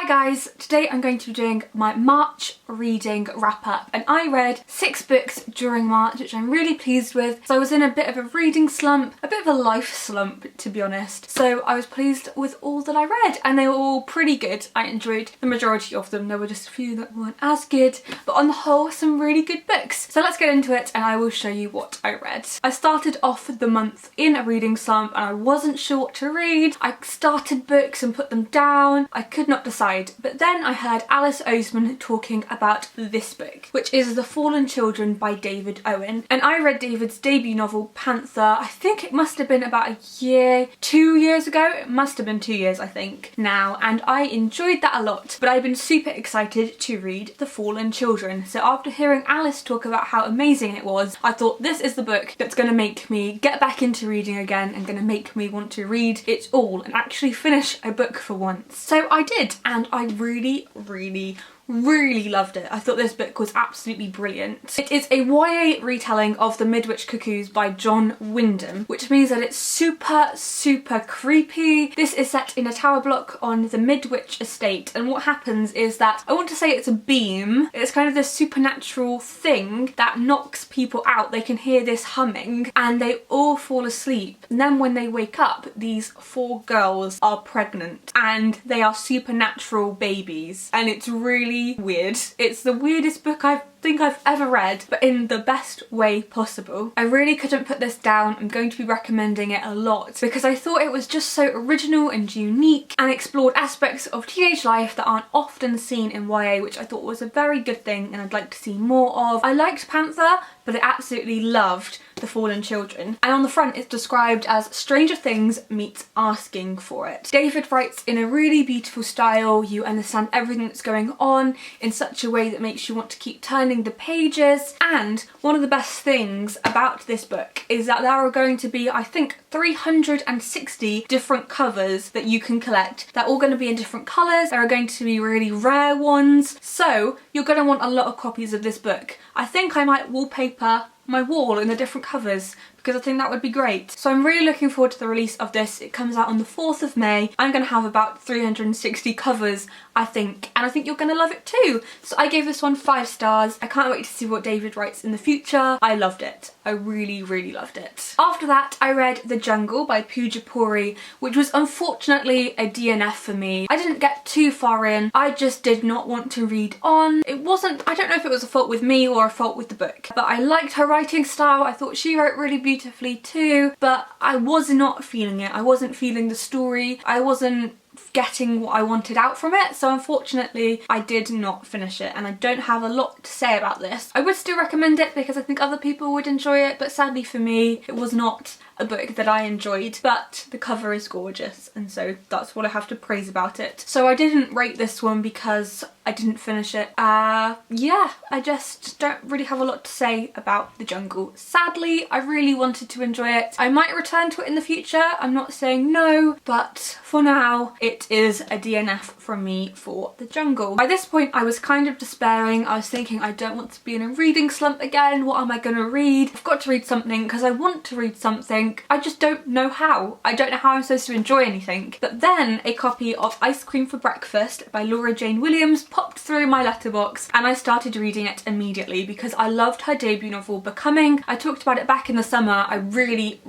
Hi guys, today I'm going to be doing my March reading wrap up, and I read 6 books during March, which I'm really pleased with. So I was in a bit of a reading slump, a bit of a life slump to be honest. So I was pleased with all that I read and they were all pretty good. I enjoyed the majority of them. There were just a few that weren't as good, but on the whole some really good books. So let's get into it and I will show you what I read. I started off the month in a reading slump and I wasn't sure what to read. I started books and put them down. I could not decide. But then I heard Alice Oseman talking about this book, which is The Fallen Children by David Owen. And I read David's debut novel, Panther, I think it must have been about a year, 2 years ago. It must have been 2 years, I think, now. And I enjoyed that a lot. But I've been super excited to read The Fallen Children. So after hearing Alice talk about how amazing it was, I thought this is the book that's going to make me get back into reading again and going to make me want to read it all and actually finish a book for once. So I did, and I really loved it. I thought this book was absolutely brilliant. It is a YA retelling of The Midwich Cuckoos by John Wyndham, which means that it's super creepy. This is set in a tower block on the Midwich estate, and what happens is that, I want to say it's a beam, it's kind of this supernatural thing that knocks people out. They can hear this humming and they all fall asleep, and then when they wake up, these 4 girls are pregnant and they are supernatural babies, and it's really weird. It's the weirdest book I think I've ever read, but in the best way possible. I really couldn't put this down. I'm going to be recommending it a lot because I thought it was just so original and unique and explored aspects of teenage life that aren't often seen in YA, which I thought was a very good thing and I'd like to see more of. I liked Panther, but I absolutely loved The Fallen Children. And on the front it's described as Stranger Things meets Asking for It. David writes in a really beautiful style. You understand everything that's going on in such a way that makes you want to keep turning the pages. And one of the best things about this book is that there are going to be, I think, 360 different covers that you can collect. They're all going to be in different colours. There are going to be really rare ones. So you're going to want a lot of copies of this book. I think I might wallpaper my wall in the different covers because I think that would be great. So I'm really looking forward to the release of this. It comes out on the 4th of May. I'm going to have about 360 covers, I think, and I think you're going to love it too. So I gave this one 5 stars. I can't wait to see what David writes in the future. I loved it. I really loved it. After that, I read The Jungle by Pooja, Puri, which was unfortunately a DNF for me. I didn't get too far in. I just did not want to read on. It wasn't, I don't know if it was a fault with me or a fault with the book, but I liked her writing style. I thought she wrote really beautifully too, but I was not feeling it. I wasn't feeling the story. I wasn't getting what I wanted out from it, so unfortunately I did not finish it, and I don't have a lot to say about this. I would still recommend it because I think other people would enjoy it, but sadly for me it was not a book that I enjoyed, but the cover is gorgeous and so that's what I have to praise about it. So I didn't rate this one because I didn't finish it. Yeah, I just don't really have a lot to say about The Jungle. Sadly, I really wanted to enjoy it. I might return to it in the future, I'm not saying no, but for now it is a DNF from me for The Jungle. By this point I was kind of despairing. I was thinking, I don't want to be in a reading slump again. What am I going to read? I've got to read something because I want to read something. I just don't know how. I don't know how I'm supposed to enjoy anything. But then a copy of Ice Cream for Breakfast by Laura Jane Williams popped through my letterbox and I started reading it immediately because I loved her debut novel, Becoming. I talked about it back in the summer. I really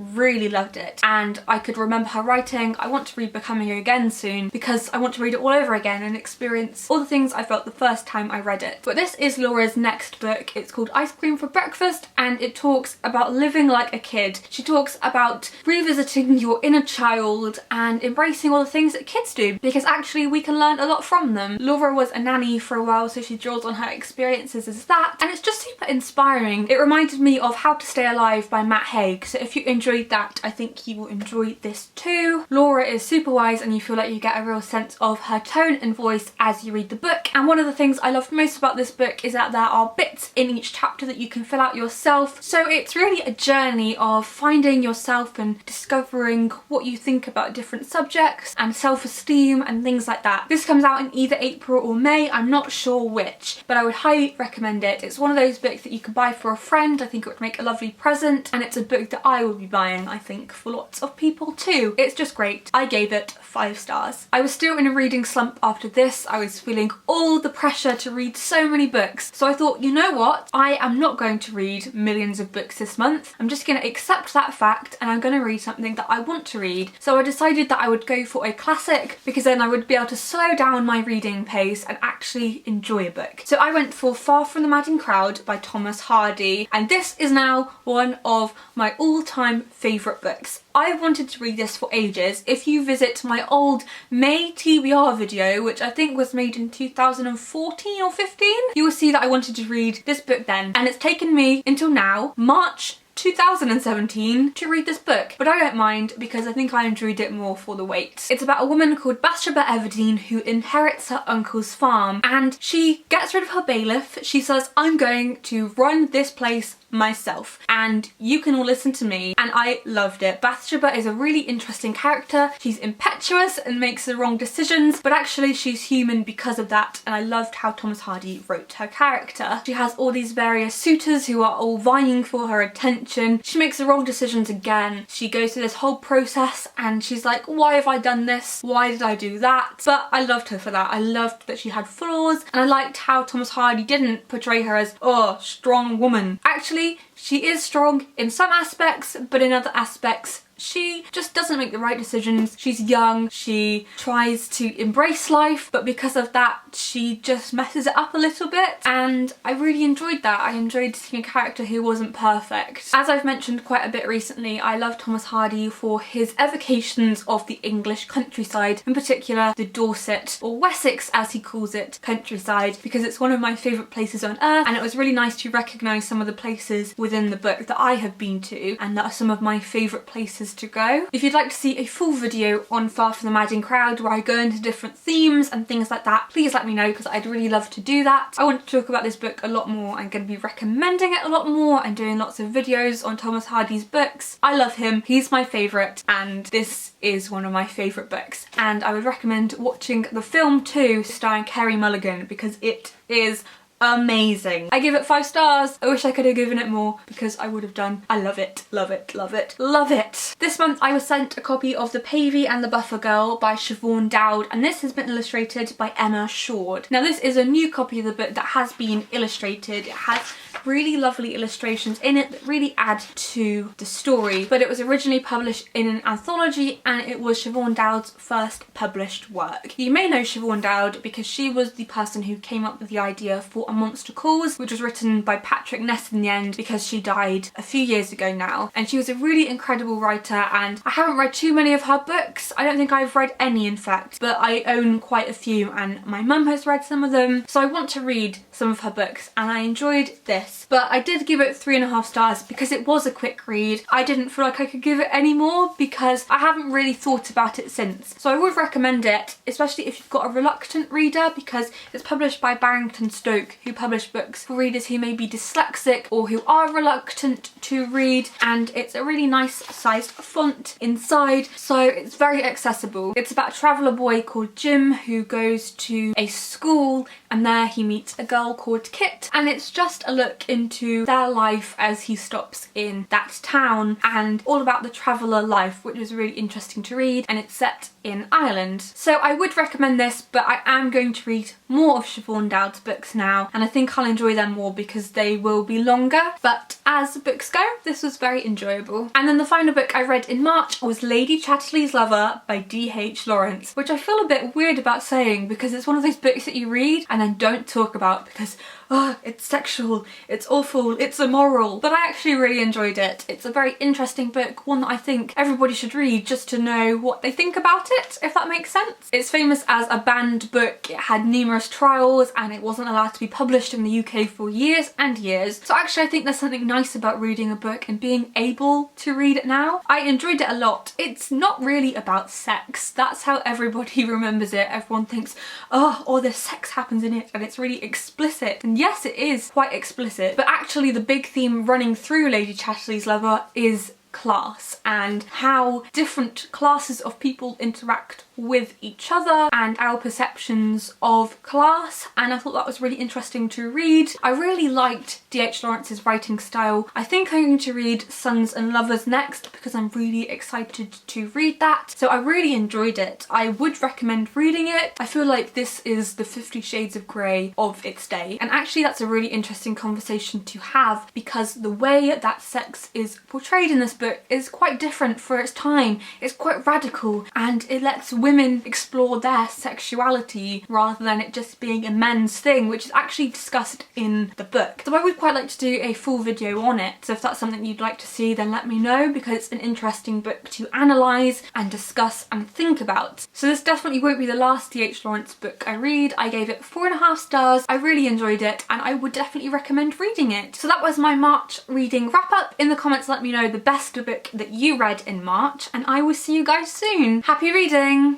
loved it and I could remember her writing. I want to read Becoming again soon because I want to read it all over again and experience all the things I felt the first time I read it. But this is Laura's next book. It's called Ice Cream for Breakfast and it talks about living like a kid. She talks about revisiting your inner child and embracing all the things that kids do, because actually we can learn a lot from them. Laura was a nanny for a while, so she draws on her experiences as that, and it's just super inspiring. It reminded me of How to Stay Alive by Matt Haig, so if you enjoyed that, I think you will enjoy this too. Laura is super wise and you feel like you get a real sense of her tone and voice as you read the book. And one of the things I loved most about this book is that there are bits in each chapter that you can fill out yourself, so it's really a journey of finding your yourself and discovering what you think about different subjects and self-esteem and things like that. This comes out in either April or May, I'm not sure which, but I would highly recommend it. It's one of those books that you could buy for a friend. I think it would make a lovely present, and it's a book that I will be buying, I think, for lots of people too. It's just great. I gave it 5 stars. I was still in a reading slump after this. I was feeling all the pressure to read so many books. So I thought, you know what? I am not going to read millions of books this month. I'm just going to accept that fact and I'm going to read something that I want to read. So I decided that I would go for a classic because then I would be able to slow down my reading pace and actually enjoy a book. So I went for Far from the Madding Crowd by Thomas Hardy, and this is now one of my all-time favourite books. I wanted to read this for ages. If you visit my old May TBR video, which I think was made in 2014 or 15, you will see that I wanted to read this book then. And it's taken me until now, March 2017, to read this book, but I don't mind because I think I enjoyed it more for the wait. It's about a woman called Bathsheba Everdeen who inherits her uncle's farm, and she gets rid of her bailiff. She says, I'm going to run this place myself and you can all listen to me, and I loved it. Bathsheba is a really interesting character. She's impetuous and makes the wrong decisions, but actually she's human because of that, and I loved how Thomas Hardy wrote her character. She has all these various suitors who are all vying for her attention. She makes the wrong decisions again. She goes through this whole process and she's like, why have I done this? Why did I do that? But I loved her for that. I loved that she had flaws, and I liked how Thomas Hardy didn't portray her as, oh, strong woman. Actually, she is strong in some aspects, but in other aspects she just doesn't make the right decisions. She's young, she tries to embrace life, but because of that she just messes it up a little bit, and I really enjoyed that. I enjoyed seeing a character who wasn't perfect. As I've mentioned quite a bit recently, I love Thomas Hardy for his evocations of the English countryside, in particular the Dorset, or Wessex as he calls it, countryside, because it's one of my favourite places on earth, and it was really nice to recognise some of the places within the book that I have been to and that are some of my favourite places to go. If you'd like to see a full video on Far from the Madding Crowd where I go into different themes and things like that, please let me know because I'd really love to do that. I want to talk about this book a lot more. I'm going to be recommending it a lot more and doing lots of videos on Thomas Hardy's books. I love him, he's my favourite, and this is one of my favourite books, and I would recommend watching the film too, starring Carey Mulligan, because it is amazing. I give it 5 stars. I wish I could have given it more because I would have done. I love it, love it, love it, love it. This month I was sent a copy of The Pavee and the Buffer Girl by Siobhan Dowd, and this has been illustrated by Emma Shord. Now this is a new copy of the book that has been illustrated. It has really lovely illustrations in it that really add to the story, but it was originally published in an anthology and it was Siobhan Dowd's first published work. You may know Siobhan Dowd because she was the person who came up with the idea for A Monster Calls, which was written by Patrick Ness in the end because she died a few years ago now, and she was a really incredible writer, and I haven't read too many of her books. I don't think I've read any, in fact, but I own quite a few and my mum has read some of them, so I want to read some of her books, and I enjoyed this. But I did give it 3.5 stars because it was a quick read. I didn't feel like I could give it any more because I haven't really thought about it since. So I would recommend it, especially if you've got a reluctant reader, because it's published by Barrington Stoke, who publish books for readers who may be dyslexic or who are reluctant to read, and it's a really nice sized font inside, so it's very accessible. It's about a traveller boy called Jim who goes to a school, and there he meets a girl called Kit, and it's just a look into their life as he stops in that town, and all about the traveller life, which is really interesting to read, and it's set in Ireland. So I would recommend this, but I am going to read more of Siobhan Dowd's books now, and I think I'll enjoy them more because they will be longer, but as books go, this was very enjoyable. And then the final book I read in March was Lady Chatterley's Lover by D.H. Lawrence, which I feel a bit weird about saying because it's one of those books that you read and then don't talk about because oh, it's sexual, it's awful, it's immoral, but I actually really enjoyed it. It's a very interesting book, one that I think everybody should read just to know what they think about it, if that makes sense. It's famous as a banned book. It had numerous trials and it wasn't allowed to be published in the UK for years and years. So actually I think there's something nice about reading a book and being able to read it now. I enjoyed it a lot. It's not really about sex. That's how everybody remembers it. Everyone thinks, oh, all this sex happens in it and it's really explicit. And yes, it is quite explicit, but actually the big theme running through Lady Chatterley's Lover is class and how different classes of people interact with each other and our perceptions of class, and I thought that was really interesting to read. I really liked D.H. Lawrence's writing style. I think I'm going to read Sons and Lovers next because I'm really excited to read that. So I really enjoyed it. I would recommend reading it. I feel like this is the 50 Shades of Grey of its day, and actually that's a really interesting conversation to have because the way that sex is portrayed in this book is quite different for its time. It's quite radical and it lets women explore their sexuality rather than it just being a men's thing, which is actually discussed in the book. So I would quite like to do a full video on it, so if that's something you'd like to see then let me know, because it's an interesting book to analyse and discuss and think about. So this definitely won't be the last D.H. Lawrence book I read. I gave it 4.5 stars. I really enjoyed it and I would definitely recommend reading it. So that was my March reading wrap up. In the comments let me know the best book that you read in March and I will see you guys soon. Happy reading!